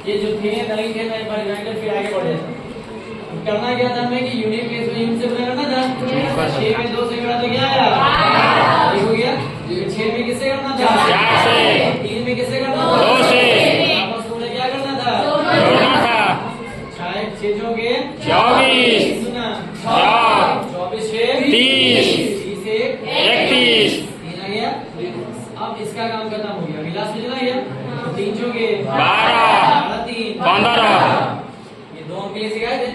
ये जो थे नहीं थे मैं एक बार रिमाइंडर फिर आगे बढ़े। करना क्या था हमें कि यूनिट केस में यूनिट से गुना करना था। 6 में 2 से करा तो क्या आया? 1 हो गया। 6 में किससे करना था? 4 से। 3 में किससे करना था? 2 से। आपस में क्या करना था? जोड़ना था। 6 जोगे 24 सुना 24 से 30 30 से 31 3 आ गया। अब इसका काम खत्म हो गया। विलास में चला गया 3 जोगे 12 3 15 ये 2 अंक के लिए सिखाए थे।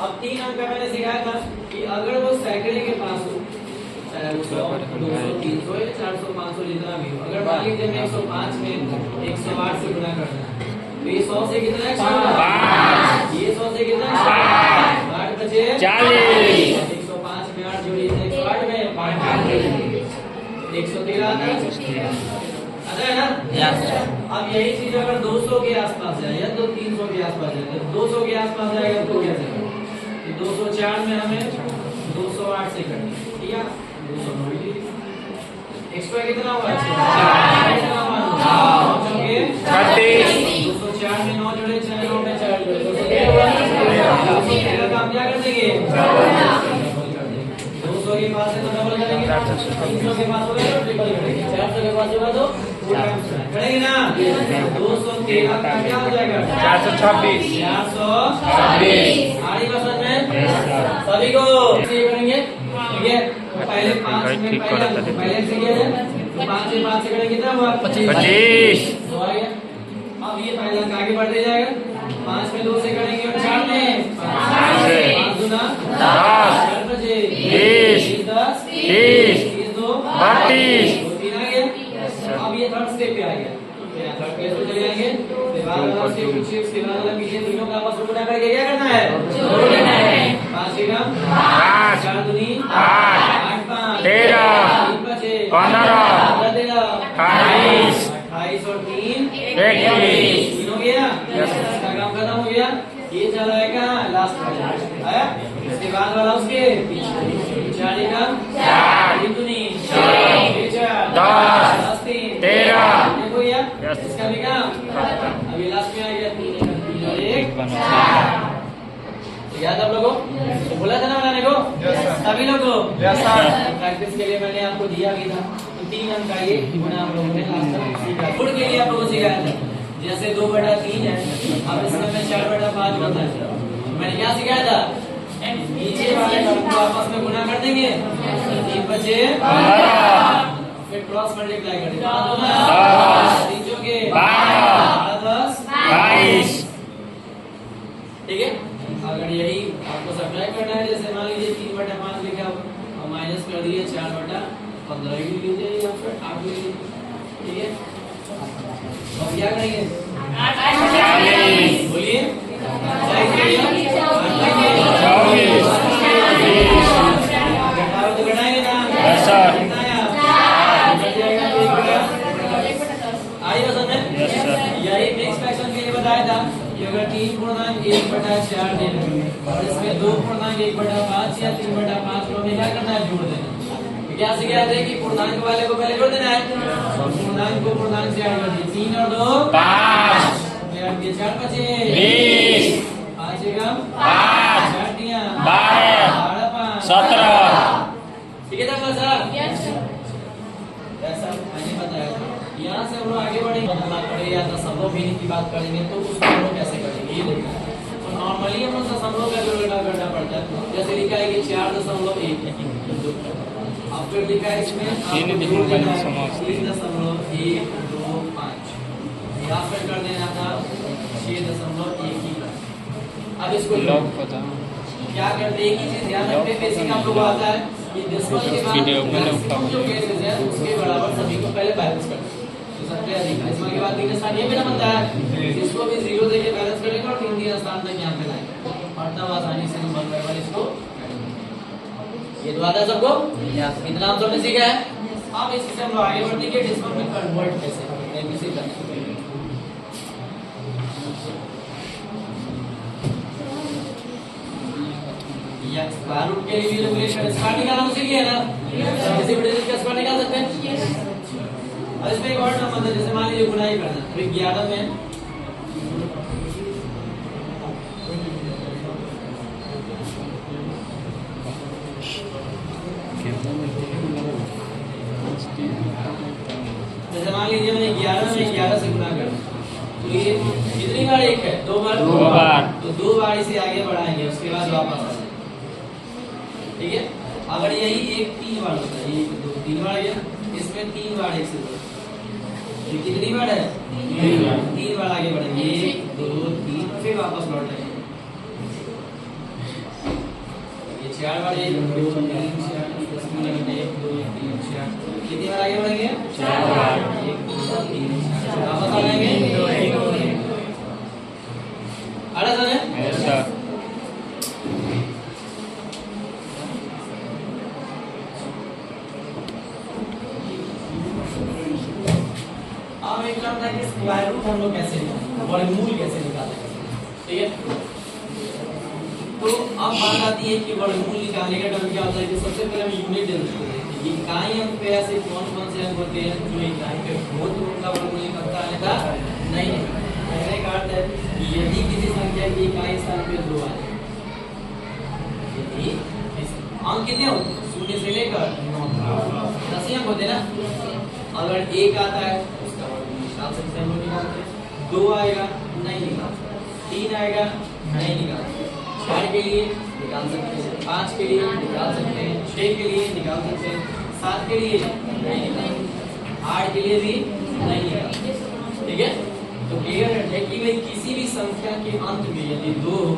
अब 3 अंक का मैंने सिखाया था कि अगर वो सैकड़े के पास हो, चाहे वो 100 200 300 या 400 500 जितना भी हो, अगर मान लीजिए मैं 105 में 108 से गुना करना है तो ये 100 से कितना है? 5। ये 100 से कितना है? 8 बचे 40 105 में 8 जोड़िए 108 में 5 113 आता है ना? अब यही चीज अगर 200 के आसपास जाए या तो 300 के आसपास जाए, तो 200 के आसपास जाएगा तो कैसे? 204 में हमें 208 से करनी है, ठीक है? 209 एक्स्ट्रा कितना हुआ? 4 कितना हुआ? 36 204 में 9 जोड़े 6 9 में 4 जोड़े 213 का हम क्या कर देंगे? 200 के पास है तो डबल करेंगे, 300 के पास होगा तो ट्रिपल करेंगे, 400 के पास होगा तो करेंगे ना। 213 का क्या हो जाएगा? 426 आ रही बात समझ में? सभी को ये करेंगे, ठीक है? पहले 5 में पहले से किया जाए तो 5 से 5 से करेंगे कितना हुआ? 25 तो आ गया। अब ये पहला अंक आगे बढ़ते जाएगा। 5 में 2 से करेंगे और 4 में 5 गुना 10 4 बजे 20 10 30 2 32 3 आ गया। अब ये थर्ड स्टेप पे आ गया। थर्ड प्लेस पे चले जाएंगे। उसके बाद उसके पीछे तीनों का आपस में गुणा करके क्या करना है? जोड़ना है। 5 से कम 5 4 दूनी 8 8 5 13 3 बचे 15 13 28 28 और 3 21 3 हो गया। इसका काम खत्म हो गया। ये चला है कहाँ? लास्ट वाला आया। इसके बाद वाला उसके पीछे 4 एकम 4 3 दूनी 6 10 13 देखो यार इसका भी काम अभी लास्ट में आ गया 3 और 1 याद आप लोगों तो बोला था ना बनाने को? सभी लोगों प्रैक्टिस के लिए मैंने आपको दिया भी था तो 3 अंक का ये गुना आप लोगों ने लास्ट तक सीखा। गुण के लिए आप लोगों को सिखाया था जैसे 2/3 है। अब इसमें मैं 4/5 होता है। मैंने क्या सिखाया था? नीचे वाले टर्म को आपस में गुना कर देंगे 3 बचे 15 फिर क्रॉस मल्टीप्लाई कर देंगे 3 के 10 22 ठीक है। अगर यही आपको सब्ट्रैक्ट करना है जैसे मान लीजिए 3/5 लिखा और माइनस कर दिए 4/15 ही लिख लीजिए या फिर 8 लिख लीजिए, ठीक है। अब क्या करेंगे? 40 बोलिए 24 घटाएंगे ना सर आई समझ में? यही नेक्स्ट क्वेश्चन के लिए बताया था कि अगर 3/1/4 देना और इसमें 2/1/5 या 3/5 को हमें क्या करना है? जोड़ देना। क्या सिखाया था कि पूर्णांक वाले को पहले जोड़ देना है। पूर्णांक को पूर्णांक से ऐड कर दिए 3 और 2 5 4 बचे 20 5 एकम 5 4 दिया 12 5 17 ठीक है था सर? ऐसा मैंने बताया था। यहाँ से हम लोग आगे बढ़ेंगे बात करेंगे या दशमलव भिन्न की बात करेंगे तो उसको हम लोग कैसे करेंगे ये देखना है। तो नॉर्मली हम लोग दशमलव का जोड़ करना पड़ता है। जैसे लिखा है कि 4.1 अब फिर लिखा है इसमें 3.125 यहाँ पर कर देना था 6.1 अब इसको क्या करते हैं? एक ही चीज ध्यान रखते हैं बेसिक आप लोग आता है कि डेसिमल के बाद मैक्सिमम जो केसेस है उसके बराबर सभी को पहले बैलेंस करते हैं। तो सबसे अधिक डेसिमल के बाद 3 स्थान ये मेरा बनता है इसको भी 0 देके बैलेंस करेंगे और 3 स्थान तक यहाँ पे लाएंगे और तब आसानी से नंबर बराबर इसको ये तो आता है सबको इतना हम सबने सीखा है। अब इससे हम लोग आगे बढ़ते हैं डेसिमल में कन्वर्ट कैसे करेंगे किसी तरह या स्क्वायर रूट के लिए रेगुलेशन स्क्वायर निकालना मुझे किया ना किसी भी डिजिट का स्क्वायर निकाल सकते हैं। और इसमें एक और नंबर है जैसे मान लीजिए गुना ही करना तो 11 में जैसे मान लीजिए मैंने 11 में 11 से गुना कर तो ये कितनी बार एक है? 2 बार। 2 बार। तो 2 बार इसे आगे बढ़ाएंगे, उसके बाद वापस आ जाएंगे। ठीक है। अगर यही एक 3 बार होता है, 1 2 3 बार गया, इसमें 3 बार 1 से 2, ये कितनी बार है? 3 बार आगे बढ़ेंगे, 1 2 3, फिर वापस लौट आएंगे। ये 4 बार 1 2 3 4 10 मिनट 1 2 3 4, कितनी बार आगे बढ़ेंगे? 4 बार, 1 2 3 4, वापस आ जाएंगे। अरे सर यस सर। अब एक टर्म था कि स्क्वायर रूट हम लोग कैसे निकालें, वर्गमूल कैसे निकालें। ठीक है। तो अब बात आती है कि वर्गमूल निकालने का टर्म क्या होता है कि सबसे पहले हम यूनिट देखते हैं कि इकाई अंक पे ऐसे कौन-कौन से अंक होते हैं जो इकाई पे बहुत उनका वर्गमूल निकलता है था नहीं। पहले का अर्थ है कि यदि किसी संख्या की इकाई स्थान पे 2 आ जाए, यदि अंक कितने होते हैं? 0 से लेकर 9 10 अंक होते हैं ना। अगर 1 आता है उसका वर्गमूल निकाल सकते हैं, हम लोग निकालते हैं। 2 आएगा नहीं निकाल सकते, 3 आएगा नहीं निकाल सकते, 4 के लिए निकाल सकते हैं, 5 के लिए निकाल सकते हैं, 6 के लिए निकाल सकते हैं, 7 के लिए नहीं निकाल सकते, 8 के लिए भी नहीं निकाल सकते। ठीक है। तो क्लियर है कि भाई किसी भी संख्या के अंत में यदि 2 हो,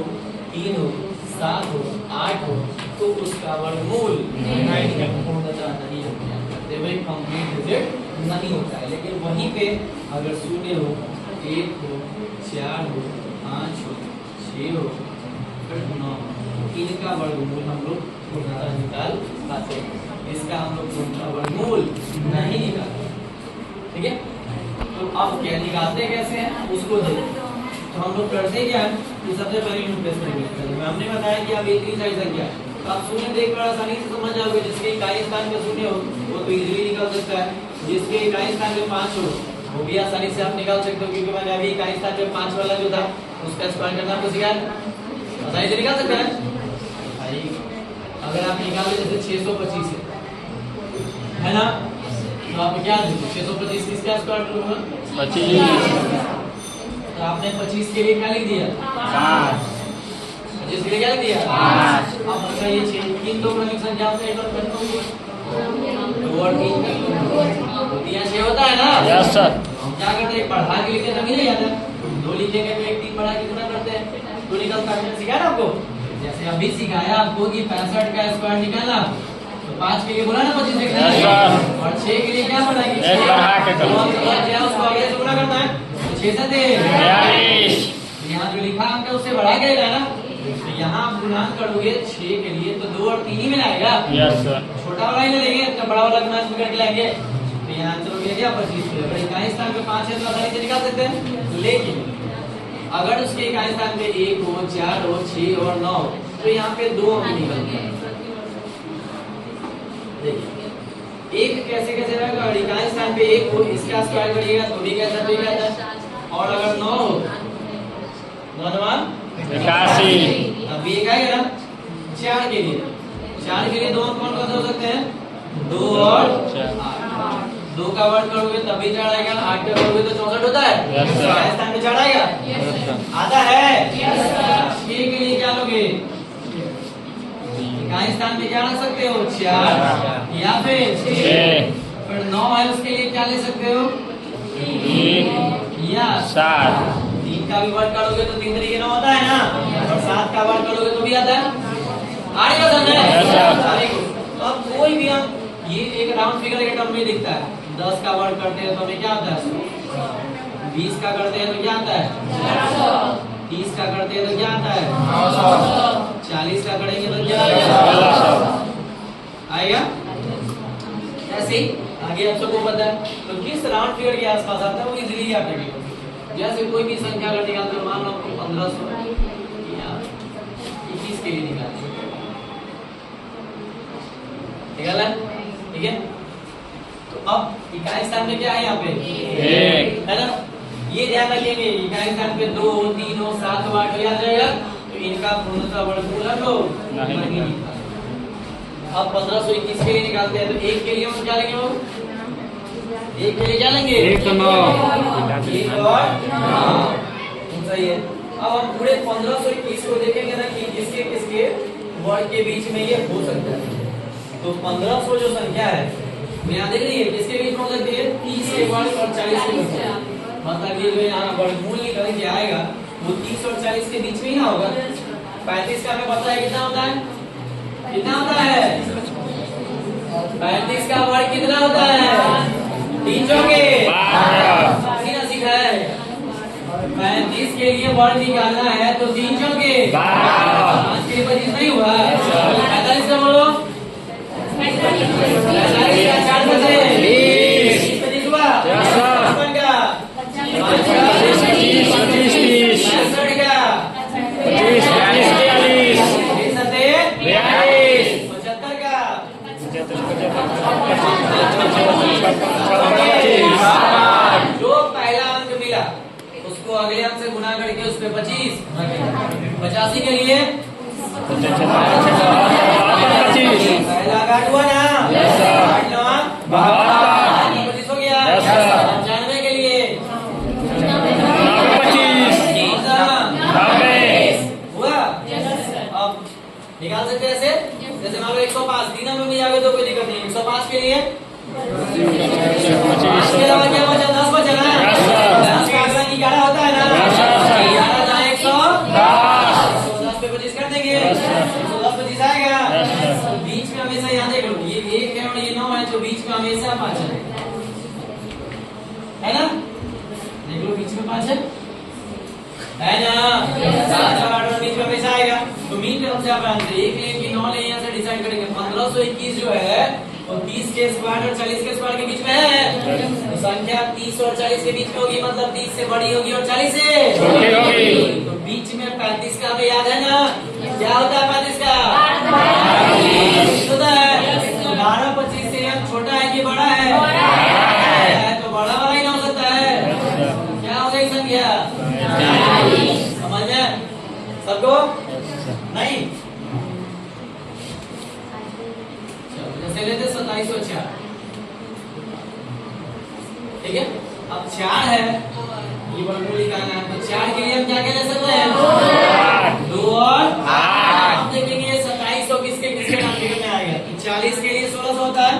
3 हो, 7 हो, 8 हो तो उसका वर्गमूल पूर्णतः नहीं होता है, वही कंप्लीट रिजल्ट नहीं होता है। लेकिन वहीं पे अगर 0 हो, 1 हो, 4 हो, 5 हो, 6 हो, 9, इनका वर्गमूल हम लोग पूर्णतः निकाल पाते हैं। इसका हम लोग पूर्णतः वर्गमूल नहीं निकालते। ठीक है। तो अब क्या निकालते कैसे हैं उसको देखते। तो हम लोग करते क्या है कि सबसे पहले यूनिट हमने बताया कि अब एक ही साइज संख्या है, तो आप शून्य देख कर आसानी से समझ जाओगे। जिसके इकाई स्थान पे 0 हो वो तो इजीली निकल सकता है, जिसके इकाई स्थान पे 5 हो वो भी आसानी से आप निकाल सकते हो, क्योंकि मैंने अभी इकाई स्थान पे 5 वाला जो था उसका स्क्वायर करना आपको सिखाया, आसानी से निकाल सकते हैं भाई। अगर आप निकालोगे जैसे 625 है ना, तो आप क्या देखो 625 किसका स्क्वायर रूट होगा? 25। तो आपने 25 के लिए क्या लिख दिया? 5। 25 के लिए क्या लिख दिया? 5। अब बताइए 6 3 दो क्रमिक संख्या से एक और करना होगा 2 और 3 तो दिया 6 होता है ना। Yes sir. हम क्या करते हैं बढ़ा के लिखते तभी नहीं आता, 2 लिखेंगे तो 1 3 बढ़ा के गुना करते हैं तो निकलता है। सिखाया ना आपको, जैसे अभी सिखाया आपको कि 65 का स्क्वायर निकालना, तो 5 के लिए बोला ना 25 लिखना है और 6 के लिए क्या बढ़ाएंगे? 1 बढ़ा के करो, उसको आगे से गुना करना है, 6 से 42। यहाँ जो लिखा हमने उससे बढ़ा के लेना है ना, तो यहाँ आप गुणांक करोगे 6 के लिए तो 2 और 3 ही में आएगा। Yes sir. छोटा वाला ही लेंगे तो बड़ा वाला गुणांक करके लाएंगे, तो यहाँ आंसर हो गया क्या? 25। अगर इकाई स्थान पे 5 है तो आसानी से निकाल सकते हैं। लेकिन अगर उसके इकाई स्थान पे 1 हो, 4 हो, 6 और 9 तो यहाँ पे 2 अंक निकलते हैं। देखिए एक कैसे कैसे रहेगा, इकाई स्थान पे 1 हो इसका स्क्वायर करिएगा तो भी कैसा भी कहता है, और अगर 9 हो 9 81। तब भी एक आएगा ना। 4 के लिए 2 अंक कौन कौन से हो सकते हैं? 2 और 8। 2 का वर्ग करोगे तब भी 4 आएगा, 8 का करोगे तो 64 होता है। इकाई स्थान पे 4 आएगा, आता है। 6 के लिए क्या लोगे? इकाई स्थान पे क्या रख सकते हो? 4 या फिर 6। फिर 9 है उसके लिए क्या ले सकते हो? 3 या 7। 3 का भी वर्ग करोगे तो 3 तरीके 9 होता है ना, और 7 का वर्ग करोगे तो भी आता है। आएगा समझ? तो अब कोई भी हम ये एक राउंड फिगर के टर्म में दिखता है, 10 का वर्ग करते हैं तो हमें क्या आता है? 20 का करते हैं तो क्या आता है? 30 का करते हैं तो क्या आता है? 40 का करेंगे तो क्या आएगा? ऐसे ही आगे आप सबको पता है। तो किस राउंड फिगर के आसपास आता है वो इजीली आप देखेंगे। जैसे कोई भी संख्या अगर निकालते हो, मान लो आपको 1500 या 21 के लिए निकालते निकाला, ठीक है। तो अब इकाई स्थान में क्या है यहाँ पे? 1 है ना। ये ध्यान रखेंगे, इकाई स्थान पे 2 3 हो 7 हो 8 हो याद रहेगा, तो इनका पूर्णतः वर्गमूल हम लोग नहीं निकाल। अब 1521 के लिए निकालते हैं, तो 1 के लिए हम क्या लेंगे, वो 1 के लिए क्या लेंगे, 1 तो 9 1 और सही है। अब हम पूरे 1521 को देखेंगे ना कि किसके किसके वर्ग के बीच में ये हो सकता है। तो 1500 जो संख्या है वो यहाँ देख रही है, किसके बीच में हो सकती है, 30 के वर्ग और 40 के वर्ग। मतलब ये जो यहाँ वर्गमूल निकल के आएगा वो 30 और 40 के बीच में ही ना होगा। 35 का हमें पता है कितना होता है, कितना होता है 35 का वर्ग कितना होता है, 3 चौके सीखा है। 35 के लिए वर्ग निकालना है तो 3 चौके 5 के लिए 25 नहीं हुआ। 45 का बोलो, 45 का 4 बजे 25 हुआ। 55 का 5 का 65 का 25 42 75 का जो पहला अंक मिला उसको अगले अंक से गुना करके उस पे 25। 85 के लिए पहला काट हुआ ना, 25 हो गया। 95 के लिए हुआ। अब निकाल सकते हैं ऐसे, जैसे मान लो 105 तीनों में भी जाओगे तो कोई दिक्कत नहीं। 105 के लिए 5 के अलावा क्या बचा, 10 बचा ना। 10 का अगला 11 होता है ना, 11 ना 110 पे 25 कर देंगे, 110 25 आएगा। बीच में हमेशा यहाँ देख लो, ये 1 है और ये 9 है, तो बीच में हमेशा 5 है ना, देख लो बीच में 5 है ना, 7 और 8 बीच में हमेशा आएगा। तो मीन टर्म से आप आंसर 1 ले कि 9 ले, यहाँ से डिसाइड करेंगे। 1521 जो है वो 30 के स्क्वायर और 40 के स्क्वायर के बीच में है, तो संख्या 30 और 40 के बीच में होगी, मतलब 30 से बड़ी होगी और 40 से छोटी होगी। तो बीच में 35 का हमें याद है ना, क्या होता है 35 का होता है 12 25 से हम छोटा है कि बड़ा है, तो बड़ा वाला ही ना हो सकता है, क्या हो गई संख्या, समझ में सबको नहीं। जैसे लेते 27 और 4, ठीक है। अब 4 है, ये वर्गमूल निकालना है, तो 4 के लिए हम क्या क्या ले सकते हैं, 2 और 8। हम देखेंगे 2700 किसके किसके नाम में आएगा, 40 के लिए 1600 होता है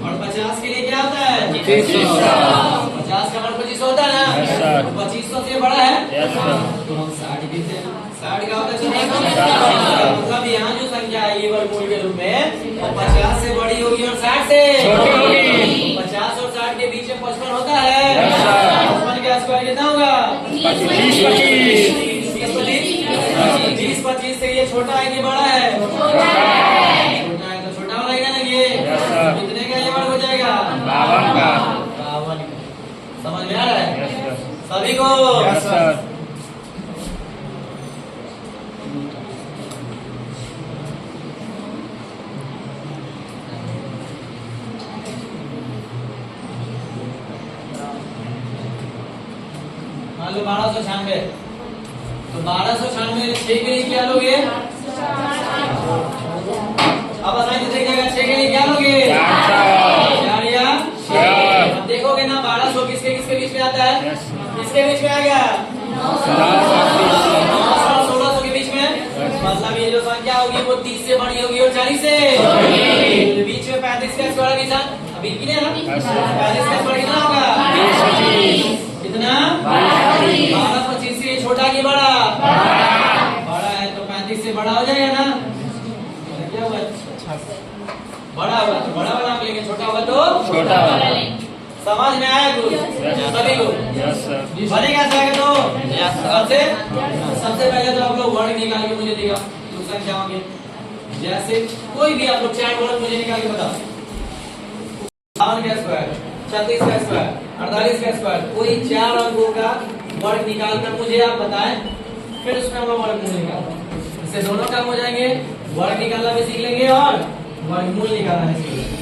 और 50 के लिए क्या होता है 50 का वर्ग 25 होता है ना, 2500 से बड़ा है तो हम 60 देते हैं। 60 का होता है, मतलब यहाँ जो संख्या है ये वर्गमूल के रूप में 50 से बड़ी होगी और 60 से छोटी होगी। 50 और 60 के बीच में 55 होता है, 55 का स्क्वायर कितना होगा 20 25 से ये छोटा है कि बड़ा है, छोटा है तो छोटा वाला ही ना ये, कितने का ये वर्ग हो जाएगा 52 का। 52 का। समझ में आ रहा है सभी को, मान लो 1296, तो 1296 6 के लिए क्या लोगे, अब आसानी से देखिएगा 6 के लिए क्या लोगे 4 या 6। अब देखोगे ना 1200 किसके किसके बीच में आता है, किसके बीच में आएगा 900 और 1600 के बीच में, मतलब ये जो संख्या होगी वो 30 से बड़ी होगी और 40 से बीच में 35 का स्क्वायर भी था अभी कितने ना 35 का स्क्वायर कितना होगा कितना 12 25 से छोटा कि बड़ा, बड़ा है तो 35 से बड़ा हो जाएगा ना, क्या हुआ बड़ा हुआ तो बड़ा वाला लेंगे, छोटा हुआ तो छोटा वाला। समझ में आया कुछ सभी को, बनेगा जाएगा तो सबसे पहले तो आप लोग वर्ग निकाल के मुझे देगा संख्या होंगे, जैसे कोई भी आप लोग 4 वर्ग मुझे निकाल के बताओ, 52 का स्क्वायर 36 का स्क्वायर 48 का स्क्वायर, कोई 4 अंकों का वर्ग निकाल कर मुझे आप बताएं, फिर उसमें हम लोग वर्गमूल निकालते हैं। इससे दोनों काम हो जाएंगे, वर्ग निकालना भी सीख लेंगे और वर्गमूल निकालना भी सीख लेंगे।